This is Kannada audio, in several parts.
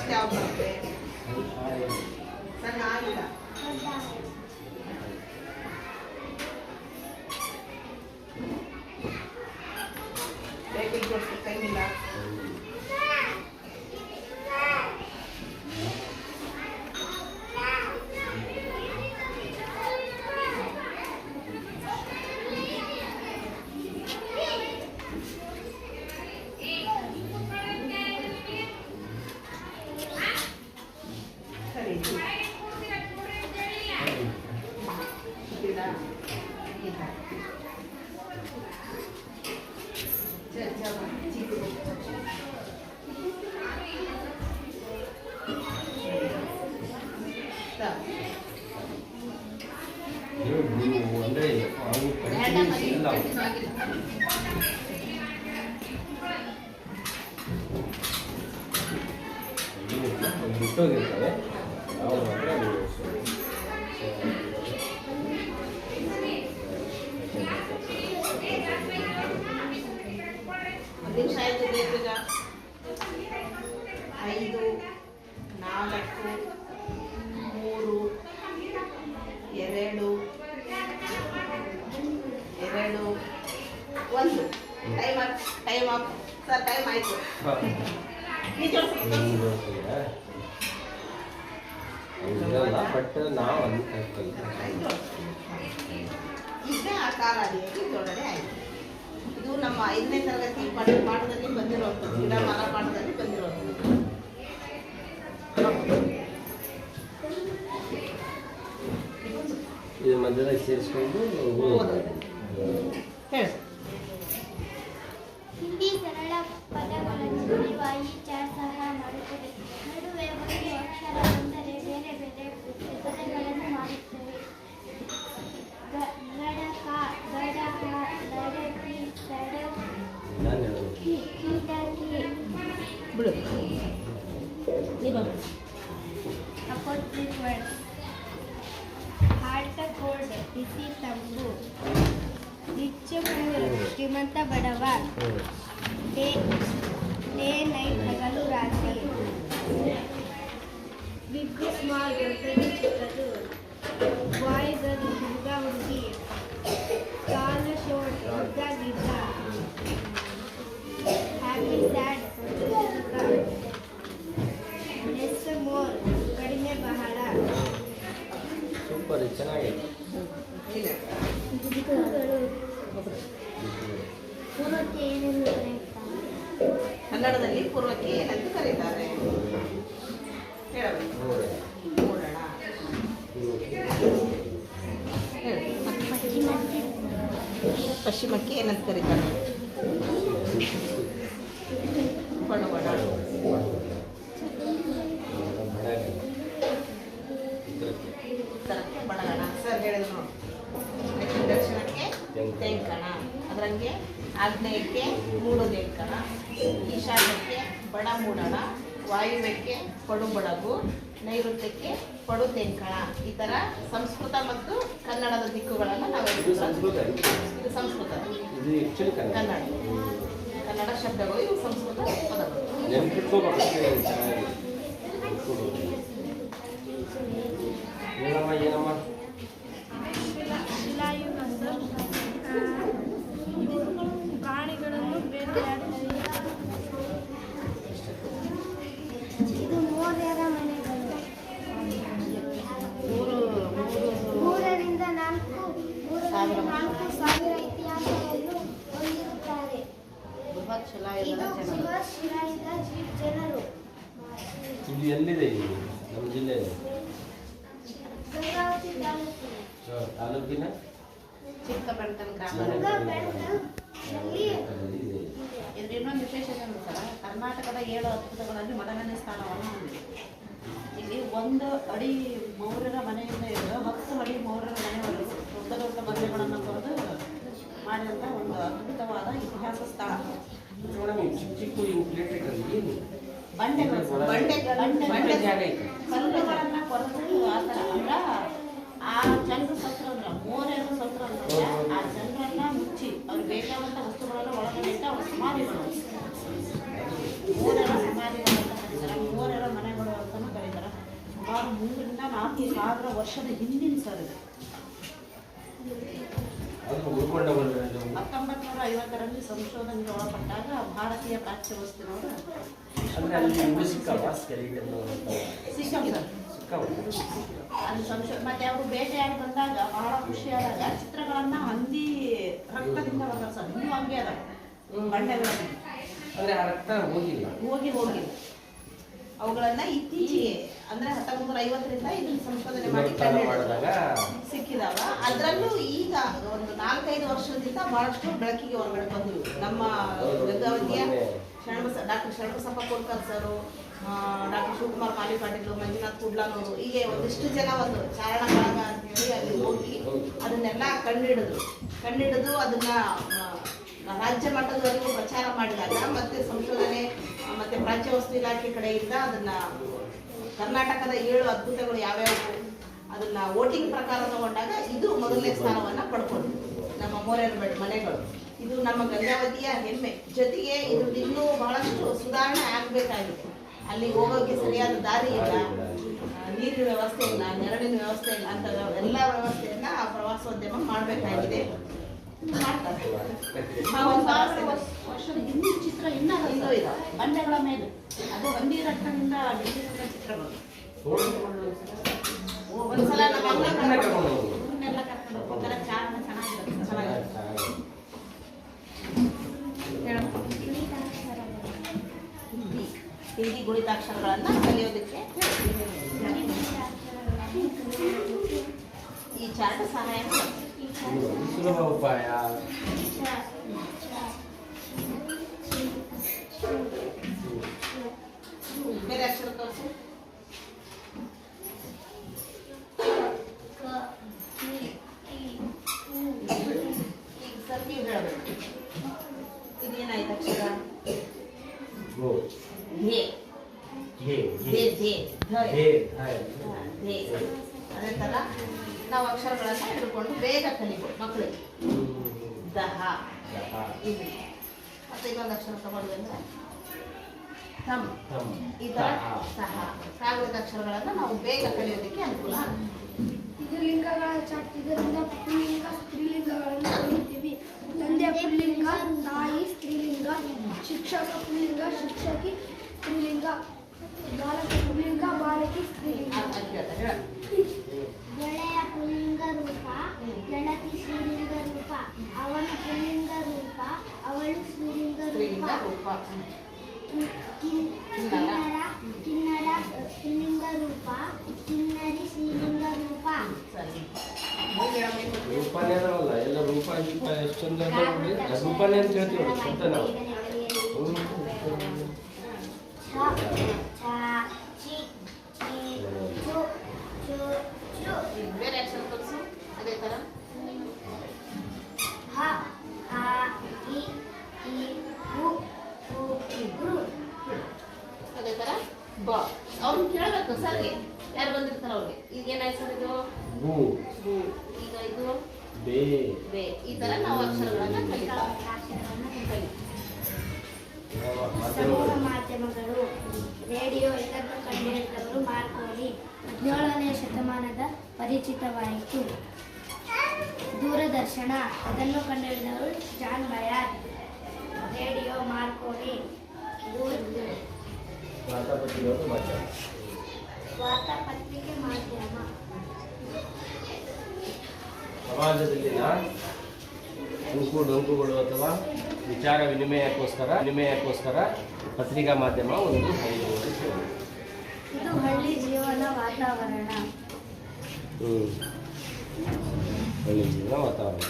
ನೆಕ್ಸ್ಟ್ ಯಾವ ಬರುತ್ತೆ? ಸಣ್ಣ ಆಗಿಲ್ಲ. ಬೇಕಿಗೆ ಜೋಡಿಸಿ ಟೈಮ್ ಇಲ್ಲ. ಬಿಟ್ಟೋಗಿರ್ತವೆ ನಾವು ಮಾತ್ರ ನಿಮಿಷ ಆಯ್ತು. ಈಗ 5 4 3 2 1 ಟೈಮ್ ಅಪ್ ಸರ್. ಟೈಮ್ ಆಯ್ತು. ಬಟ್ ನಾವು ಈಗ ಕಾಲಾಡಿಯಾಗಿ ಜೋಡಣೆ ಆಯಿತು. ಇದು ನಮ್ಮ 5ನೇ ತರಗತಿ ಪಾಠದಲ್ಲಿ ಬಂದಿರುವಂಥದ್ದು, ಗಿಡ ಮರ ಪಾಠದಲ್ಲಿ ಬಂದಿರುವಂಥದ್ದು. ಇದು ಮಧ್ಯದಲ್ಲಿ ಸೇರಿಸ್ಕೊಂಡು ಹೇಳಿ. ಹಿಂದಿ ಸರಳ ಪದಗಳನ್ನು ವಾಯಿಚಾರ ಸಹ ಮಾಡುತ್ತದೆ. ನಡುವೆ ಒಂದು ಅಕ್ಷರ ಬಂದರೆ ಬೇರೆ ಬೇರೆ ಪದಗಳನ್ನು ಮಾಡುತ್ತವೆ. ಗಡಕ, ಲಡಕಿ, ಕೀಟಕಿ. ಬಿಡು. Opposite words. Hot cold, ಬಿಸಿ ತಂಪು. ರಿಚ್ ಪೂರ್, ಶ್ರೀಮಂತ ಬಡವ. ಡೇ ನೈಟ್, ಹಗಲು ರಾತ್ರಿ. ಬಿಗ್ ಸ್ಮಾಲ್, ದೊಡ್ಡದು ಚಿಕ್ಕದು. ಬಾಯ್ ಗರ್ಲ್, ಹುಡುಗ ಹುಡುಗಿ. ಟಾಲ್ ಶೋರ್ಟ್, ಉದ್ದ ಗಿಡ್ಡ. ಹ್ಯಾಪಿ ಸ್ಯಾಡ್, ಸುಖ. ಲೆಸ್ ಮೋರ್, ಕಡಿಮೆ ಬಹಳ. ಸೂಪರ್, ಚೆನ್ನಾಗಿದೆ. ಪೂರ್ವಕ್ಕೆ ಏನೆಂದು ಕರೆಯುತ್ತಾರೆ? ಕನ್ನಡದಲ್ಲಿ ಪೂರ್ವಕ್ಕೆ ಏನಂತ ಕರೀತಾರೆ? ಹೇಳಬೇಕು. ನೋಡೋಣ. ಪಶ್ಚಿಮಕ್ಕೆ ಏನಂತ ಕರೀತಾರೆ? ಬಡವಡ. ಉತ್ತರಕ್ಕೆ ಬಡಗಣ. ಸರ್ ಹೇಳಿದ್ರು ನೋಡಿ. ದಕ್ಷಿಣಕ್ಕೆ ತೆಂಕಣ. ಅದರಂಗೆ ಆಗ್ನೇಯಕ್ಕೆ ಮೂಡುದೇಂಕಣ. ಈಶಾನ್ಯಕ್ಕೆ ಬಡ ಮೂಡಣ. ವಾಯುವ್ಯಕ್ಕೆ ಪಡು ಬಡಗು. ನೈಋತ್ಯಕ್ಕೆ ಪಡು ತೆಂಕಣ. ಈ ಥರ ಸಂಸ್ಕೃತ ಮತ್ತು ಕನ್ನಡದ ದಿಕ್ಕುಗಳನ್ನು ನಾವು ಇದು ಸಂಸ್ಕೃತ, ಕನ್ನಡ ಕನ್ನಡ ಶಬ್ದಗಳು, ಇವು ಸಂಸ್ಕೃತ ಪದಗಳು. ಏನಮ್ಮ ಪ್ರಾಣಿಗಳನ್ನು ಬೇಟೆಯಾಡುತ್ತವೆ. ಇದು ಮೋರ್ಯರ ಮನೆಗಳು. 3 ರಿಂದ 4 ಸಾವಿರ ಇತಿಹಾಸವನ್ನು ಹೊಂದಿರುತ್ತಾರೆ. ಇದು ಬೃಹತ್ ಶಿಲಾಯುಧ ಜನರು. ಇದು ಎಲ್ಲಿದೆ? ನಮ್ಮ ಜಿಲ್ಲೆಯಲ್ಲಿ ಗಂಗಾವತಿ ತಾಲೂಕಿನ ಚಿಕ್ಕಬೆಳ್ತನ ಗ್ರಾಮ. ಇದ್ರ ಇನ್ನೊಂದು ವಿಶೇಷತೆ ಅಂದ್ರೆ ಕರ್ನಾಟಕದ 7 ಅದ್ಭುತಗಳಲ್ಲಿ ಮೊದಲನೇ ಸ್ಥಾನವನ್ನು ಹೊಂದಿದೆ. ಇಲ್ಲಿ 1 ಅಡಿ ಮೌರ್ಯರ ಮನೆಯಿಂದ ಹಿಡಿದು 10 ಅಡಿ ಮೌರ್ಯರ ಮನೆಯವರೆಗೂ ದೊಡ್ಡ ದೊಡ್ಡ ಬಂಡೆಗಳನ್ನು ಕೊರೆದು ಮಾಡಿದಂಥ ಒಂದು ಅದ್ಭುತವಾದ ಇತಿಹಾಸ ಸ್ಥಳ. ಕಲ್ಲುಗಳನ್ನು ಕೊರೆದು ಆ ಥರ ಅಂದ್ರೆ ಆ ಜನರು ಸತ್ರು ಅಂದ್ರೆ ಮೋರ್ಯರು ಸತ್ರು ಅಂದ್ರೆ ಆ ಜನರನ್ನ ಮುಚ್ಚಿ ಅವ್ರಿಗೆ ಬೇಕಾದಂಥ ವಸ್ತುಗಳೆಲ್ಲ ಒಳಗಡೆ ಇಟ್ಟು ಅವ್ರ ಸಮಾಧಿಗಳು, ಮೋರ್ಯರ ಸಮಾಧಿಗಳು ಅಂತ ಕರೀತಾರೆ. ಮೋರ್ಯರ ಮನೆಗಳು 1000 ವರ್ಷದ ಹಿಂದಿನ ಸರ್ ಇದು. ಅದು ಉಳ್ಕೊಂಡ ಬಂದಿರೋದು. 1950ರಲ್ಲಿ ಸಂಶೋಧನೆಗೆ ಒಳಪಟ್ಟಾಗ ಭಾರತೀಯ ಪ್ರಾಚ್ಯ ವಸ್ತುಗಳು ಅಂದ್ರೆ ಅಲ್ಲಿ ಇವು ಸಿಕ್ಕವ ಸ್ಕೆಲಿಟನ್ ಸಿಕ್ಕವು ಸರ್. ಅಲ್ಲಿ ಮತ್ತೆ ಅವರು ಬೇಟೆಯಾಡಿ ಬಂದಾಗ ಬಹಳ ಖುಷಿಯಾದಾಗ ಚಿತ್ರಗಳನ್ನ ಹಂದಿ ರಕ್ತದಿಂದ ಬರ್ತಾರೆ ಸರ್. ಇನ್ನೂ ಹಂಗೆ ಅದ ಬಂಡೆಗಳನ್ನು ಅಂದ್ರೆ ಆ ರಕ್ತ ಹೋಗಿಲ್ಲ. ಹೋಗಿಲ್ಲ. ಅವುಗಳನ್ನ ಇತ್ತೀಚೆಗೆ ಅಂದ್ರೆ 1950ರಿಂದ ಇದನ್ನ ಸಂಶೋಧನೆ ಮಾಡಿ ಮಾಡಿದಾಗ ಸಿಕ್ಕಿದಾವ. ಅದರಲ್ಲೂ ಈಗ ಒಂದು 4-5 ವರ್ಷದಿಂದ ಬಹಳಷ್ಟು ಬೆಳಕಿಗೆ ಹೊರಗಡೆ ಬಂದಿವೆ. ನಮ್ಮ ಗಂಗಾವತಿಯ ಡಾಕ್ಟರ್ ಶರಣಬಸಪ್ಪ ಕೋಲ್ಕರ್ ಸರು, ಡಾಕ್ಟರ್ ಶಿವಕುಮಾರ್ ಮಾಲಿ ಪಾಟೀಲ್, ಮಂಜುನಾಥ್ ಕುಡ್ಲಾನವರು, ಹೀಗೆ ಒಂದಿಷ್ಟು ಜನ ಒಂದು ಚಾರಣ ಬಳಗ ಅಂತೇಳಿ ಅಲ್ಲಿ ಹೋಗಿ ಅದನ್ನೆಲ್ಲ ಕಂಡಿಡಿದು ಅದನ್ನ ರಾಜ್ಯ ಮಟ್ಟದವರೆಗೂ ಪ್ರಚಾರ ಮಾಡಿದಾಗ ಮತ್ತೆ ಸಂಶೋಧನೆ ಮತ್ತೆ ಪ್ರಾಚ್ಯ ವಸ್ತು ಇಲಾಖೆ ಕಡೆಯಿಂದ ಅದನ್ನ ಕರ್ನಾಟಕದ 7 ಅದ್ಭುತಗಳು ಯಾವ್ಯಾವು ಅದನ್ನ ವೋಟಿಂಗ್ ಪ್ರಕಾರ ತಗೊಂಡಾಗ ಇದು ಮೊದಲನೇ ಸ್ಥಾನವನ್ನ ಪಡ್ಕೊಂಡು ನಮ್ಮ ಮೋರ್ಯರ ಮನೆಗಳು. ಇದು ನಮ್ಮ ಗಂಗಾವತಿಯ ಹೆಮ್ಮೆ. ಜೊತೆಗೆ ಇದು ಇನ್ನೂ ಬಹಳಷ್ಟು ಸುಧಾರಣೆ ಆಗಬೇಕಾಗಿದೆ. ಅಲ್ಲಿ ಹೋಗೋಕೆ ಸರಿಯಾದ ದಾರಿ ಇಲ್ಲ, ನೀರಿನ ವ್ಯವಸ್ಥೆ ಇಲ್ಲ, ನೆರಳಿನ ವ್ಯವಸ್ಥೆ ಇಲ್ಲ ಅಂತ ಎಲ್ಲ ವ್ಯವಸ್ಥೆಯನ್ನ ಪ್ರವಾಸೋದ್ಯಮ ಮಾಡಬೇಕಾಗಿದೆ. ವರ್ಷದ ಹಿಂದಿನ ಚಿತ್ರ ಇನ್ನೂ ಇದೆ ಬಂಡೆಗಳ ಮೇಲೆ. ಅದು ಹಂದಿ ರಕ್ತದಿಂದ ಬಿಡಿಸಿದ ಚಿತ್ರಗಳು. ಒಂದ್ಸಲ ನಮ್ಮ ಊರನ್ನೆಲ್ಲ ಕರ್ಕೊಂಡು ಹೋಗ್ತಾರೆ. ಚಾರಣ ಚೆನ್ನಾಗಿರುತ್ತೆ. ಹಿಂದಿ ಗುಣಿತಾಕ್ಷರಗಳನ್ನ ಕಲಿಯೋದಕ್ಕೆ ಈ ಚಾರ್ಟ್ ಸಹಾಯ ಸುಲಭ ಉಪಾಯ. ಬೇರೆ ಅಕ್ಷರ ತೋರಿಸಿ. ಈಗ ಸರ್ ನೀವು ಹೇಳಬೇಕು. ಇದೇನಾಯ್ತು ಅಕ್ಷರ? ಅದೇ ತರ ನಾವು ಅಕ್ಷರಗಳನ್ನ ಹಿಡ್ಕೊಂಡು ಬೇಗ ಕಲಿಬೋದು ಮಕ್ಕಳಿಗೆ. ದಹ ಇದು. ಮತ್ತೆ ಇನ್ನೊಂದು ಅಕ್ಷರ ತಗೊಳ್ಬೇಕಂದ್ರೆ ತಮ್. ಈ ತರ ಸಹ ಕಾಗದ ಅಕ್ಷರಗಳನ್ನ ನಾವು ಬೇಗ ಕಲಿಯೋದಕ್ಕೆ ಅನುಕೂಲ. ಇದು ಲಿಂಗಗಳ ಚಾರ್ಟ್. ಇದರಿಂದ ಪುಲ್ಲಿಂಗ ಸ್ತ್ರೀಲಿಂಗಗಳನ್ನು ಕಲಿಯುತ್ತೀವಿ. ತಂದೆ ಪುಲ್ಲಿಂಗ, ತಾಯಿ ಸ್ತ್ರೀಲಿಂಗ, ಶಿಕ್ಷಕ ಪುಲ್ಲಿಂಗ, ಶಿಕ್ಷಕಿ ಸ್ತ್ರೀಲಿಂಗ, ಬಾಲಕ ಪುಲ್ಲಿಂಗ, ಬಾಲಕಿ ಸ್ತ್ರೀಲಿಂಗ. ಗೆಳೆಯ ಪುಲ್ಲಿಂಗ ರೂಪ, ಗೆಳತಿ ಸ್ತ್ರೀಲಿಂಗ ರೂಪ, ಅವನ ಪುಲ್ಲಿಂಗ ರೂಪ, ಅವಳು ಸ್ತ್ರೀಲಿಂಗ ರೂಪ. ಕಿನ್ನರ ಪುಲ್ಲಿಂಗ ರೂಪ, ಕಿನ್ನರಿ ಸ್ತ್ರೀಲಿಂಗ ರೂಪ. ರೂಪಾನೇ ಅಲ್ಲ, ಎಲ್ಲ ರೂಪ ಎಷ್ಟು ಚಂದ ರೂಪಾನೇ ಅಂತ ಹೇಳ್ತೀವಿ ಅಂತ ನಾವು. ಬೇರೆ ಅಕ್ಷರ ತೋರಿಸು. ಅದೇ ತರ ಅದೇ ತರ ಬ. ಅವ್ರನ್ನ ಕೇಳಬೇಕು ಸರ್ಗೆ, ಯಾರು ಬಂದಿರ್ತಾರ ಅವ್ರಿಗೆ. ಈಗ ಏನಾಯ್ತು ಸರ್ ಇದು? ಈಗ ಇದು ಬೇ. ಈ ತರ ನಾವು ಅಕ್ಷರಗಳನ್ನ ಸಮೂಹ ಮಾಧ್ಯಮಗಳು. ರೇಡಿಯೋ ಇದನ್ನು ಕಂಡುಹಿಡಿದವರು ಮಾರ್ಕೋನಿ. 17ನೇ ಶತಮಾನದ ಪರಿಚಿತವಾಯಿತು. ದೂರದರ್ಶನ ಅದನ್ನು ಕಂಡುಹಿಡಿದವರು ಜಾನ್ ಬಯಾರ್. Radio Marconi. ವಾರ್ತಾಪತ್ರಿಕೆ ಮಾಧ್ಯಮ. ಸಮಾಜದಲ್ಲಿನ ಡೊಂಕುಗಳು ಅಥವಾ ವಿಚಾರ ವಿನಿಮಯಕ್ಕೋಸ್ಕರ ಪತ್ರಿಕಾ ಮಾಧ್ಯಮ ಒಂದು ಇದು ಹಳ್ಳಿ ಜೀವನ ವಾತಾವರಣ. ಹಳ್ಳಿ ಜೀವನ ವಾತಾವರಣ.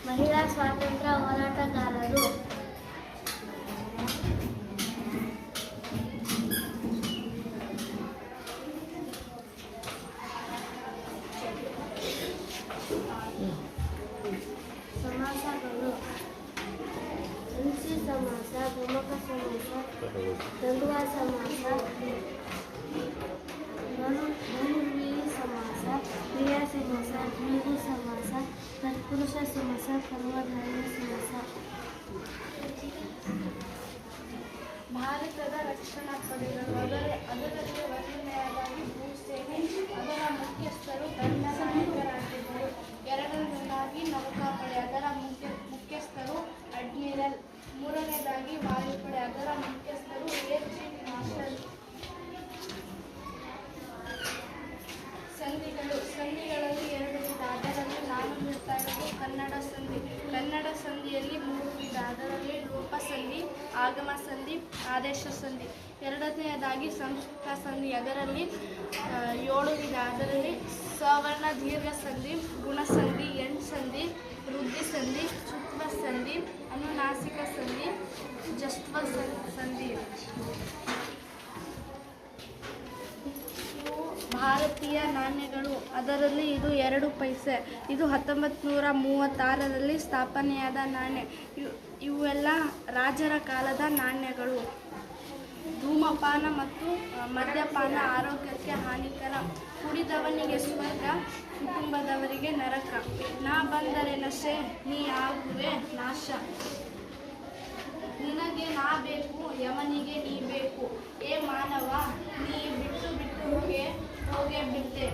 ಮಹಿಳಾ ಸ್ವಾತಂತ್ರ್ಯ ಹೋರಾಟಗಾರರು. ಸಮಾಸಗಳು. ಹುಣಸಿ ಸಮಾಸ, ಗಮಕ ಸಮಾಸ, ದ್ವಂದ್ವ ಸಮಾಸ, ಧನುರ್ವೀಳಿ ಸಮಾಸ, ಕ್ರಿಯಾ ಸಮಾಸ, ದ್ವಿಗು ಸಮಾಸ, ತತ್ಪುರುಷ ಸಮಾಸ, ಪರ್ವಧಾರಣ ಸಮಾಸ. ಭಾರತದ ರಕ್ಷಣಾ ಪಡೆಗಳು ಅದರಲ್ಲಿ ಒಂದನೆಯದಾಗಿ ಭೂಸೇನೆ, ಅದರ ಮುಖ್ಯಸ್ಥರು ದಂಡ ನಾಯಕರಾಗಿದ್ದರು. ಎರಡನೇದಾಗಿ ನೌಕಾಪಡೆ, ಅದರ ಮುಖ್ಯಸ್ಥರು ಅಡ್ಮಿರಲ್. ಮೂರನೇದಾಗಿ ವಾಯುಪಡೆ, ಅದರ ಮುಖ್ಯಸ್ಥರು ಏರ್ ಚೀಫ್ ಮಾರ್ಷಲ್. ಸಂಧಿಗಳಲ್ಲಿ 2 ವಿಧ, ಅದರಲ್ಲಿ ನಾನು ಹೇಳ್ತಾ ಇರೋದು ಕನ್ನಡ ಸಂಧಿ. ಕನ್ನಡ ಸಂಧಿಯಲ್ಲಿ 3 ವಿಧ, ಅದರಲ್ಲಿ ರೂಪ ಸಂಧಿ, ಆಗಮ ಸಂಧಿ, ಆದೇಶ ಸಂಧಿ. ಎರಡನೆಯದಾಗಿ ಸಂಸ್ಕೃತ ಸಂಧಿ, ಅದರಲ್ಲಿ 7 ವಿಧ, ಅದರಲ್ಲಿ ಸವರ್ಣ ದೀರ್ಘ ಸಂಧಿ, ಗುಣಸಂಧಿ, ಎಣ್ ಸಂಧಿ, ವೃದ್ಧಿ ಸಂಧಿ, ಚುತ್ವ ಸಂಧಿ, ಅನುನಾಸಿಕ ಸಂಧಿ, ಜಸ್ತ್ವ ಸಂಧಿ. ಭಾರತೀಯ ನಾಣ್ಯಗಳು, ಅದರಲ್ಲಿ ಇದು 2 ಪೈಸೆ. ಇದು 1936ರಲ್ಲಿ ಸ್ಥಾಪನೆಯಾದ ನಾಣ್ಯ. ಇವೆಲ್ಲ ರಾಜರ ಕಾಲದ ನಾಣ್ಯಗಳು. ಧೂಮಪಾನ ಮತ್ತು ಮದ್ಯಪಾನ ಆರೋಗ್ಯಕ್ಕೆ ಹಾನಿಕರ. ಕುಡಿದವನಿಗೆ ಸ್ವರ್ಗ, ಕುಟುಂಬದವರಿಗೆ ನರಕ. ನಾ ಬಂದರೆ ನಶೆ, ನೀ ಆಗುವೆ ನಾಶ. ನಿನಗೆ ನಾ ಬೇಕು, ಯವನಿಗೆ ನೀ ಬೇಕು. ಏ ಮಾನವ, ನೀ ಬಿಟ್ಟು ಹೋಗೆ बिकते।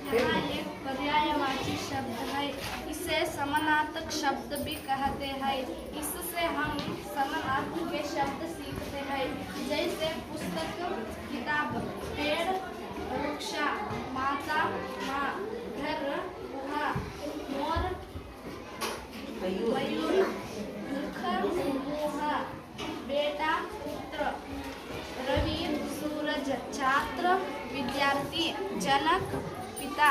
यहाँ एक पर्यायवाची शब्द है, इसे समानार्थक शब्द भी कहते हैं। इससे हम समानार्थक के शब्द सीखते हैं, जैसे पुस्तक, किताब, पेड़, वृक्ष, माता, माँ, घर, गुहा, मोर, मयूर, मुख, मुह, बेटा, पुत्र, रवि, सूरज, छात्र, विद्यार्थी, जनक, पिता,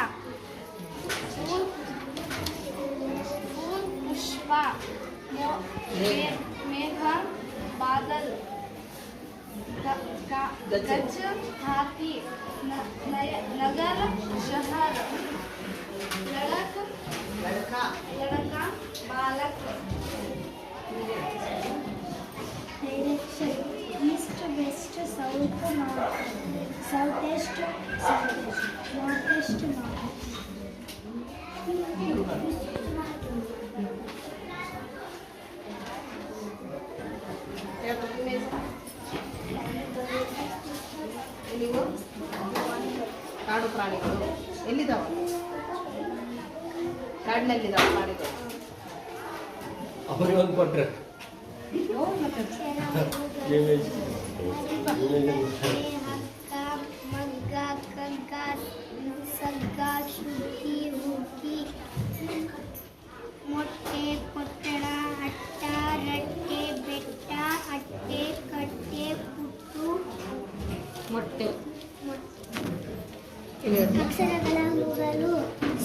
फूल, पुष्पा, मेघ, बादल, गज, हाथी, नगर, शहर, लड़का, बालक। Direction east, west, south, north, south east, north east, north. ಕಾಡು ಪ್ರಾಣಿಗಳು ಎಲ್ಲಿದ್ದಾವೆ? ಕಾಡಿನಲ್ಲಿದ್ದಾವೆ ಪ್ರಾಣಿಗಳು. ಅವರಿಗೆ ಒಂದು ಕೊಟ್ರೆ मग्गा, कग्गा, सग्गा, शुकी, हुकी, ಮೊಟ್ಟೆ, ಕೊಟ್ಟಣ, ಅಟ್ಟ, ರಟ್ಟೆ, ಬೆಟ್ಟ, ಅಟ್ಟೆ, ಕಟ್ಟೆ, ಪುಟ್ಟು, ಮೊಟ್ಟೆ. ಅಕ್ಷರಗಳ ಮೂರಲು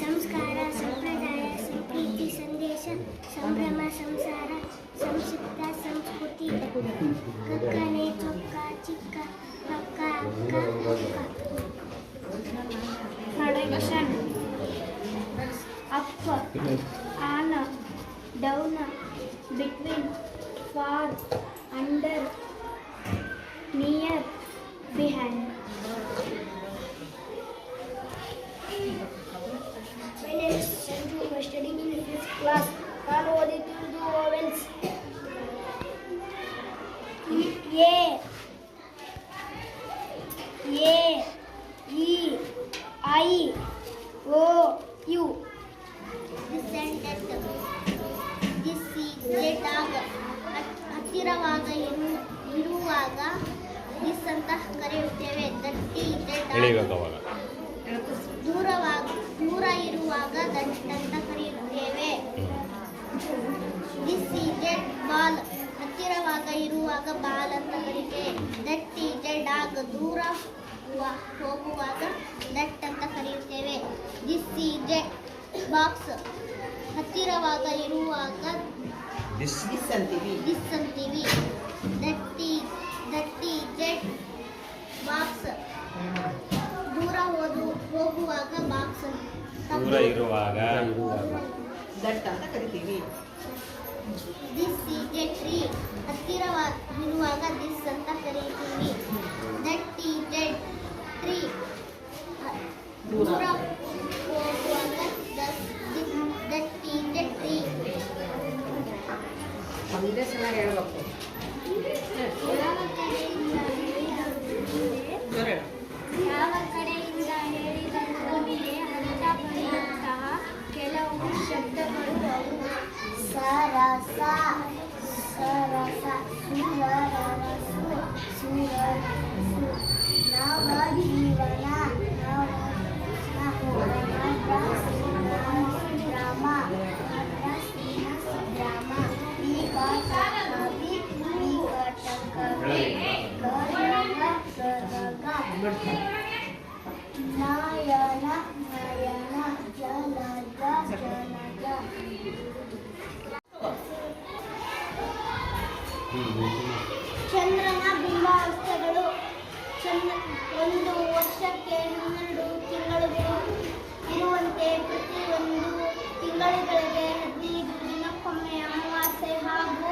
ಸಂಸ್ಕಾರ, ಸಂಪ್ರದಾಯ, ಸಂಪ್ರೀತಿ, ಸಂದೇಶ, ಸಂಭ್ರಮ, ಸಂಸಾರ, ಸಂಕ್ಷಿಪ್ತ, ಸಂಸ್ಕೃತಿ. ಕಕ್ಕನೆ, ಚೊಕ್ಕ, ಚಿಕ್ಕ, ಪಕ್ಕ, ಅಕ್ಕ, production, up, on, down, between, for, under, near, behind. My name is Sanju. I am studying in the 5th class. ನಾನು ಓದುತ್ತಿರುವುದು vowels. A, E, I, O, U. This sentence. This ಇದ್ದಾಗ ಹತ್ತಿರವಾಗ ಇರುವಾಗ ದಿಸ್ ಅಂತ ಕರೆಯುತ್ತೇವೆ. ದಟ್ಟಿ ಇದ್ದಾಗ ದೂರ ಇರುವಾಗ ದಟ್ ಅಂತ ಕರೆಯುತ್ತೇವೆ. ದಿಸ್ ಈಸ್ ಬಾಲ್, ಹತ್ತಿರವಾಗ ಇರುವಾಗ ಬಾಲ್ ಅಂತ ಕರೀತೇವೆ. ದಟ್ ಈಸ್ ಡಾಗ್, ದೂರ ಹೋಗುವಾಗ ದಟ್ ಅಂತ ಕರೆಯುತ್ತೇವೆ. ದಿಸ್ ಈಸ್ ಬಾಕ್ಸ್, ಹತ್ತಿರವಾಗ ಇರುವಾಗ ದಿಸ್ ಅಂತೀವಿ. ದಟ್ ಈಸ್ ಬಾಕ್ಸ್, ದೂರ ಹೋಗುವಾಗ ಬಾಕ್ಸ್, ದೂರ ಇರುವಾಗ ದಟ್ ಅಂತ ಕರಿತೀವಿ. ದಿಸ್ ಈಸ್ ಎ ಟ್ರೀ, ಹತ್ತಿರವಾಗಿರುವಾಗ ದಿಸ್ ಅಂತ ಕರೀತೀವಿ. ದಟ್ ಈಸ್ ಎ ಟ್ರೀ, ದೂರ ಹೋಗುವಾಗ ದಟ್ ಈಸ್ ಎ ಟ್ರೀ. ಒಂದೇ ಸಲ ಹೇಳ್ಬೇಕು. ನಯನ ನಯನ ಜಲಜ ಜಲಜ ಚಂದ್ರನ ಬಿಂಬಾವಸ್ಥೆಗಳು. ಒಂದು ವರ್ಷಕ್ಕೆ 12 ತಿಂಗಳುಗಳು ಇರುವಂತೆ ಪ್ರತಿಯೊಂದು ತಿಂಗಳುಗಳಿಗೆ 15 ದಿನಕ್ಕೊಮ್ಮೆ ಅಮಾವಾಸ್ಯೆ ಹಾಗೂ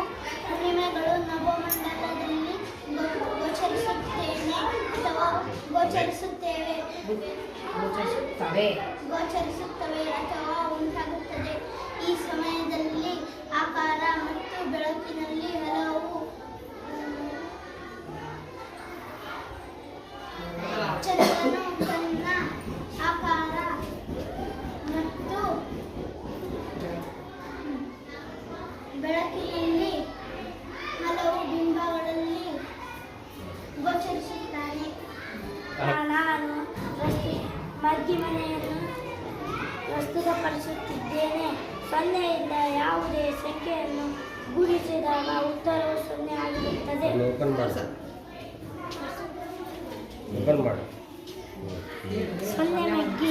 ಹುಣ್ಣಿಮೆಗಳು ನವಮಂಡಲದಲ್ಲಿ ಗೋಚರಿಸುತ್ತವೆ ಅಥವಾ ಉಂಟಾಗುತ್ತದೆ. ಈ ಸಮಯದಲ್ಲಿ ಆಕಾರ ಮತ್ತು ಬೆಳಕಿನಲ್ಲಿ ಹಲವು ಚಂದ್ರನು ತನ್ನ ಆಕಾರ ಮತ್ತು ಬೆಳಕಿನಲ್ಲಿ ಹಲವು ಬಿಂಬಗಳಲ್ಲಿ ಗೋಚರಿಸುತ್ತಾನೆ. ನಾನು ಮಧ್ಯಮನೆಯನ್ನು ಪ್ರಸ್ತುತಪಡಿಸುತ್ತಿದ್ದೇನೆ. 0ಯಿಂದ ಯಾವುದೇ ಸಂಖ್ಯೆಯನ್ನು ಗುಣಿಸಿದಾಗ ಉತ್ತರವು 0 ಆಗಿರುತ್ತದೆ. ಓಪನ್ ಮಾಡಿ 0 ಮಗ್ಗಿ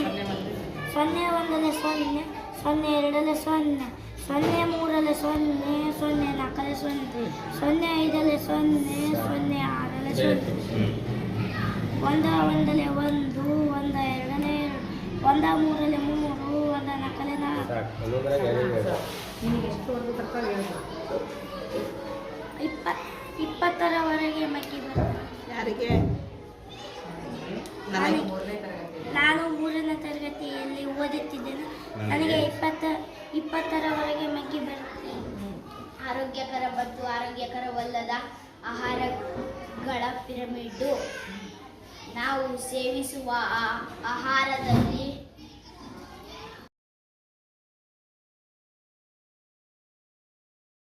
0 1ರಲ್ಲಿ 0, 0 2ರಲ್ಲಿ 0, 0 3ರಲ್ಲಿ 0, 0 4ರಲ್ಲಿ 0, 0 5ರಲ್ಲಿ 0, 0 6ರಲ್ಲಿ 0, 1 1ರಲ್ಲಿ 1, 1 2ರಲ್ಲಿ 2, 1 3ರಲ್ಲಿ 3, 1 4ರಲ್ಲಿ 4. 20ರವರೆಗೆ ಮಗ್ಗಿ ಬರ್ತದೆ. ಯಾರಿಗೆ? ನಾನು 3ನೇ ತರಗತಿಯಲ್ಲಿ ಓದುತ್ತಿದ್ದೇನೆ. ನನಗೆ 20ರವರೆಗೆ ಮಗ್ಗಿ ಬರುತ್ತೆ. ಆರೋಗ್ಯಕರ ಮತ್ತು ಆರೋಗ್ಯಕರವಲ್ಲದ ಆಹಾರಗಳ ಪಿರಮಿಡ್ಡು. ನಾವು ಸೇವಿಸುವ ಆಹಾರದಲ್ಲಿ